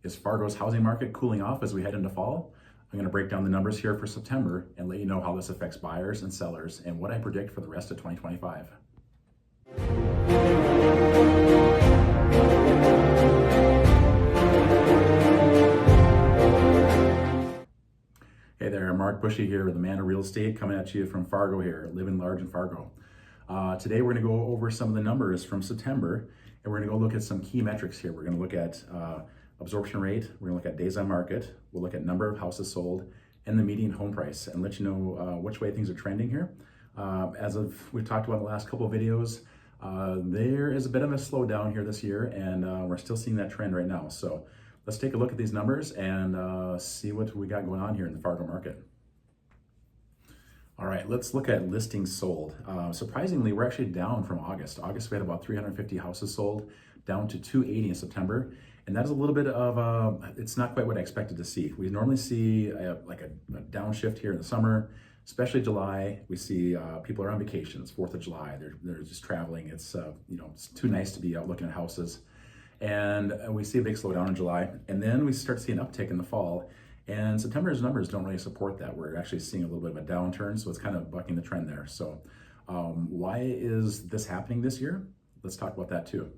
Is Fargo's housing market cooling off as we head into fall? I'm going to break down the numbers here for September and let you know how this affects buyers and sellers and what I predict for the rest of 2025. Hey there, Marc Bushee here, the man of real estate, coming at you from Fargo here, living large in Fargo. Today we're going to go over some of the numbers from September, and we're going to go look at some key metrics here. We're going to look at absorption rate, we're going to look at days on market, we'll look at number of houses sold, and the median home price, and let you know which way things are trending here. We've talked about in the last couple of videos, there is a bit of a slowdown here this year, and we're still seeing that trend right now. So let's take a look at these numbers and see what we got going on here in the Fargo market. All right, let's look at listings sold. Surprisingly, we're actually down from August. August, we had about 350 houses sold, down to 280 in September. And that is a little bit of it's not quite what I expected to see. We normally see a downshift here in the summer, especially July. We see people are on vacations, 4th of July, they're just traveling. It's it's too nice to be out looking at houses. And we see a big slowdown in July. And then we start to see an uptick in the fall. And September's numbers don't really support that. We're actually seeing a little bit of a downturn, so it's kind of bucking the trend there. So why is this happening this year? Let's talk about that too.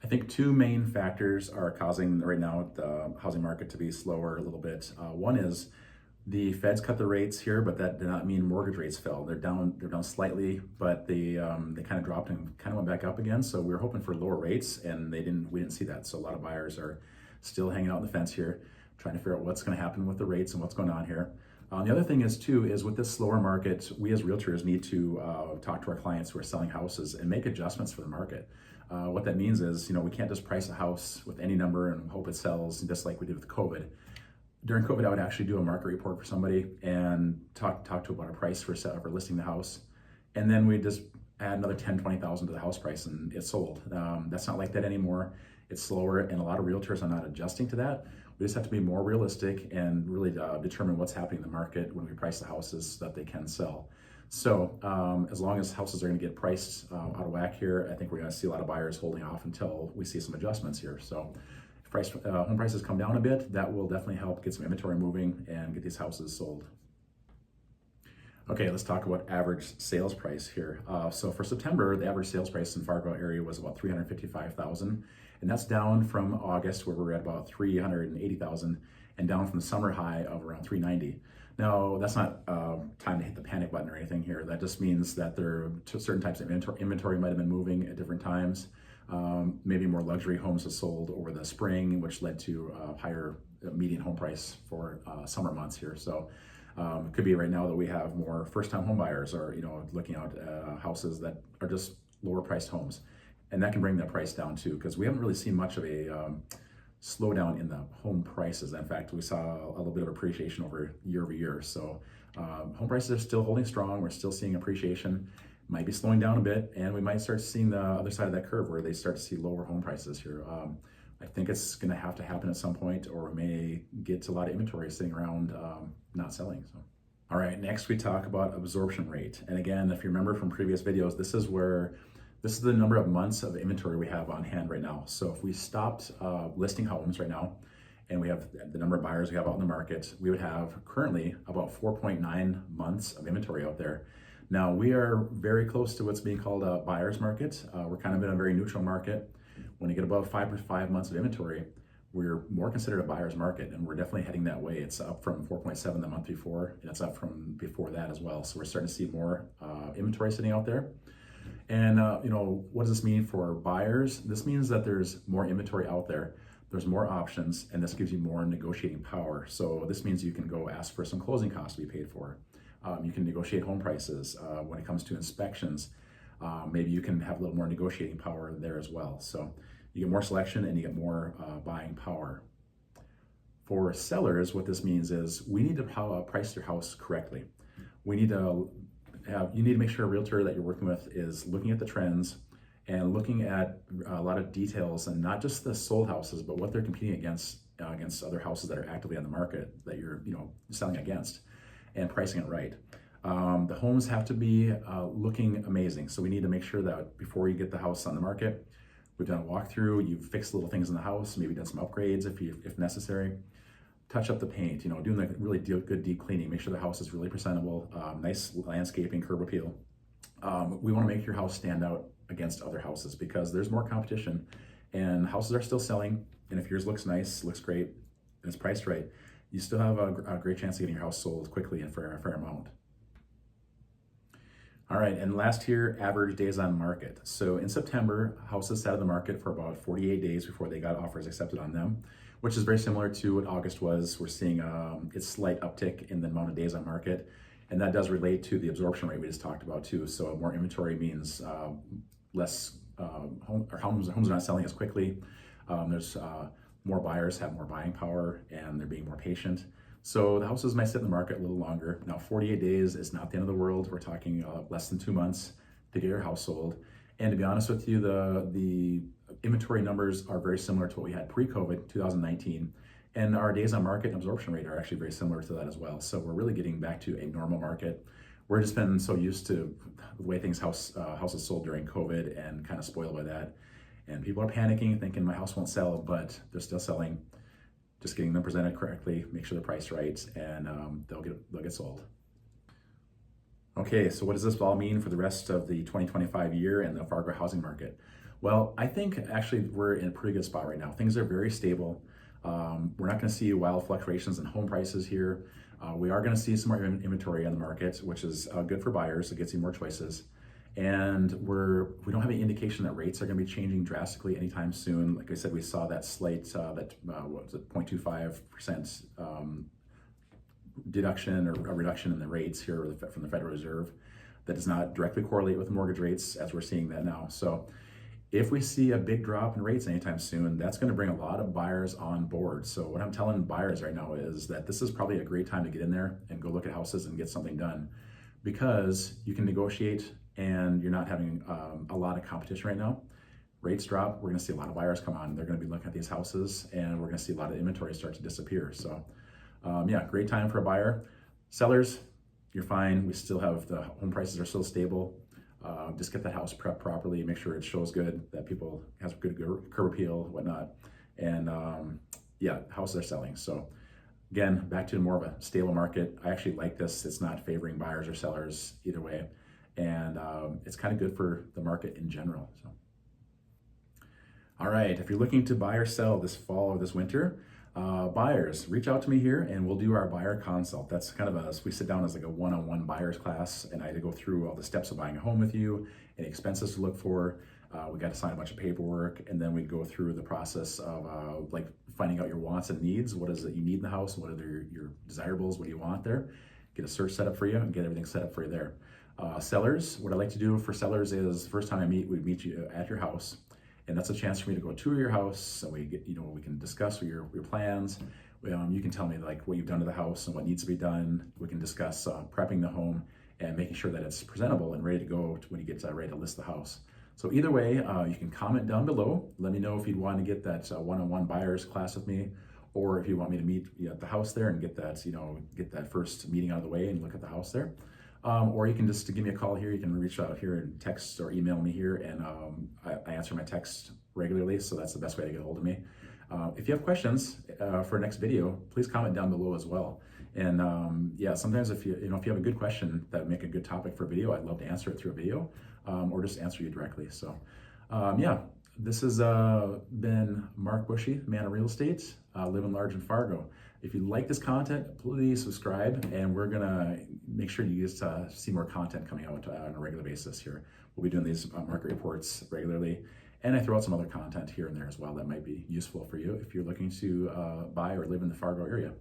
I think two main factors are causing right now the housing market to be slower a little bit. One is the Feds cut the rates here, but that did not mean mortgage rates fell. They're down slightly, but they kind of dropped and kind of went back up again. So we were hoping for lower rates, and we didn't see that. So a lot of buyers are still hanging out on the fence here, trying to figure out what's going to happen with the rates and what's going on here. The other thing is with this slower market, we as realtors need to talk to our clients who are selling houses and make adjustments for the market. What that means is, we can't just price a house with any number and hope it sells, just like we did with COVID. During COVID, I would actually do a market report for somebody and talk to about a price for listing the house. And then we just add another 10, 20,000 to the house price and it's sold. That's not like that anymore. It's slower, and a lot of realtors are not adjusting to that. We just have to be more realistic and really determine what's happening in the market when we price the houses so that they can sell. So as long as houses are going to get priced out of whack here, I think we're going to see a lot of buyers holding off until we see some adjustments here. So if home prices come down a bit, that will definitely help get some inventory moving and get these houses sold. Okay, let's talk about average sales price here. So for September, the average sales price in Fargo area was about $355,000, and that's down from August, where we were at about $380,000, and down from the summer high of around $390,000. Now, that's not time to hit the panic button or anything here. That just means that certain types of inventory might have been moving at different times. Maybe more luxury homes have sold over the spring, which led to higher median home price for summer months here. So it could be right now that we have more first-time home buyers or looking out houses that are just lower priced homes, and that can bring that price down too, because we haven't really seen much of a slowdown in the home prices. In fact, we saw a little bit of appreciation over year. So home prices are still holding strong. We're still seeing appreciation. Might be slowing down a bit, and we might start seeing the other side of that curve where they start to see lower home prices here. I think it's going to have to happen at some point, or we may get to a lot of inventory sitting around not selling. So, all right, next we talk about absorption rate. And again, if you remember from previous videos, this is the number of months of inventory we have on hand right now. So if we stopped listing homes right now, and we have the number of buyers we have out in the market, we would have currently about 4.9 months of inventory out there. Now, we are very close to what's being called a buyer's market. We're kind of in a very neutral market. When you get above 5 months of inventory, we're more considered a buyer's market, and we're definitely heading that way. It's up from 4.7 the month before, and it's up from before that as well. So we're starting to see more inventory sitting out there. And what does this mean for buyers? This means that there's more inventory out there. There's more options, and this gives you more negotiating power. So this means you can go ask for some closing costs to be paid for. You can negotiate home prices. When it comes to inspections, maybe you can have a little more negotiating power there as well. So you get more selection and you get more buying power. For sellers, what this means is we need to price your house correctly. You need to make sure a realtor that you're working with is looking at the trends and looking at a lot of details, and not just the sold houses, but what they're competing against other houses that are actively on the market that you're selling against, and pricing it right. The homes have to be looking amazing. So we need to make sure that before you get the house on the market, We've done a walkthrough, you've fixed little things in the house, maybe done some upgrades if necessary. Touch up the paint, doing the really good deep cleaning, make sure the house is really presentable, nice landscaping, curb appeal. We want to make your house stand out against other houses because there's more competition and houses are still selling. And if yours looks nice, looks great, and it's priced right, you still have a great chance of getting your house sold quickly and for a fair amount. All right, and last here, average days on market. So in September, houses sat on the market for about 48 days before they got offers accepted on them, which is very similar to what August was. We're seeing a slight uptick in the amount of days on market, and that does relate to the absorption rate we just talked about too. So more inventory means less homes are not selling as quickly. There's more buyers have more buying power and they're being more patient. So the houses might sit in the market a little longer. Now 48 days is not the end of the world. We're talking less than 2 months to get your house sold. And to be honest with you, the inventory numbers are very similar to what we had pre-COVID, 2019. And our days on market and absorption rate are actually very similar to that as well. So we're really getting back to a normal market. We're just been so used to the way houses sold during COVID and kind of spoiled by that. And people are panicking, thinking my house won't sell, but they're still selling. Just getting them presented correctly, make sure they're priced right, and they'll get sold. Okay, so what does this all mean for the rest of the 2025 year and the Fargo housing market? Well, I think actually we're in a pretty good spot right now. Things are very stable. We're not going to see wild fluctuations in home prices here. We are going to see some more inventory on the market, which is good for buyers. It gets you more choices. And we don't have any indication that rates are going to be changing drastically anytime soon. Like I said, we saw that slight, what was it, 0.25% deduction or a reduction in the rates here from the Federal Reserve. That does not directly correlate with mortgage rates as we're seeing that now. So if we see a big drop in rates anytime soon, that's going to bring a lot of buyers on board. So what I'm telling buyers right now is that this is probably a great time to get in there and go look at houses and get something done, because you can negotiate and you're not having a lot of competition right now. Rates drop, we're going to see a lot of buyers come on. They're going to be looking at these houses and we're going to see a lot of inventory start to disappear. So yeah, great time for a buyer. Sellers, you're fine. We still have the home prices are still stable. Just get that house prepped properly, make sure it shows good, that people has good curb appeal, whatnot. And yeah, houses are selling. So again, back to more of a stable market. I actually like this. It's not favoring buyers or sellers either way. And it's kind of good for the market in general. So, all right, if you're looking to buy or sell this fall or this winter, buyers, reach out to me here and we'll do our buyer consult. That's kind of we sit down as like a one-on-one buyers class, and I go through all the steps of buying a home with you, any expenses to look for. We got to sign a bunch of paperwork, and then we go through the process of like finding out your wants and needs. What is it you need in the house? What are your desirables? What do you want there? Get a search set up for you and get everything set up for you there. Sellers, what I like to do for sellers is first time we meet you at your house. And that's a chance for me to go tour your house, and we can discuss your plans. You can tell me like what you've done to the house and what needs to be done. We can discuss prepping the home and making sure that it's presentable and ready to go when you get ready to list the house. So either way, you can comment down below. Let me know if you'd want to get that one-on-one buyers class with me, or if you want me to meet you at the house there and get that first meeting out of the way and look at the house there. Or you can just give me a call here. You can reach out here and text or email me here, and I answer my text regularly, so that's the best way to get a hold of me. If you have questions for next video, please comment down below as well. And yeah, sometimes if you have a good question that would make a good topic for a video, I'd love to answer it through a video, or just answer you directly. So yeah, this has been Marc Bushee, man of real estate, living large in Fargo. If you like this content, please subscribe, and we're gonna make sure you guys see more content coming out on a regular basis here. We'll be doing these market reports regularly, and I throw out some other content here and there as well that might be useful for you if you're looking to buy or live in the Fargo area.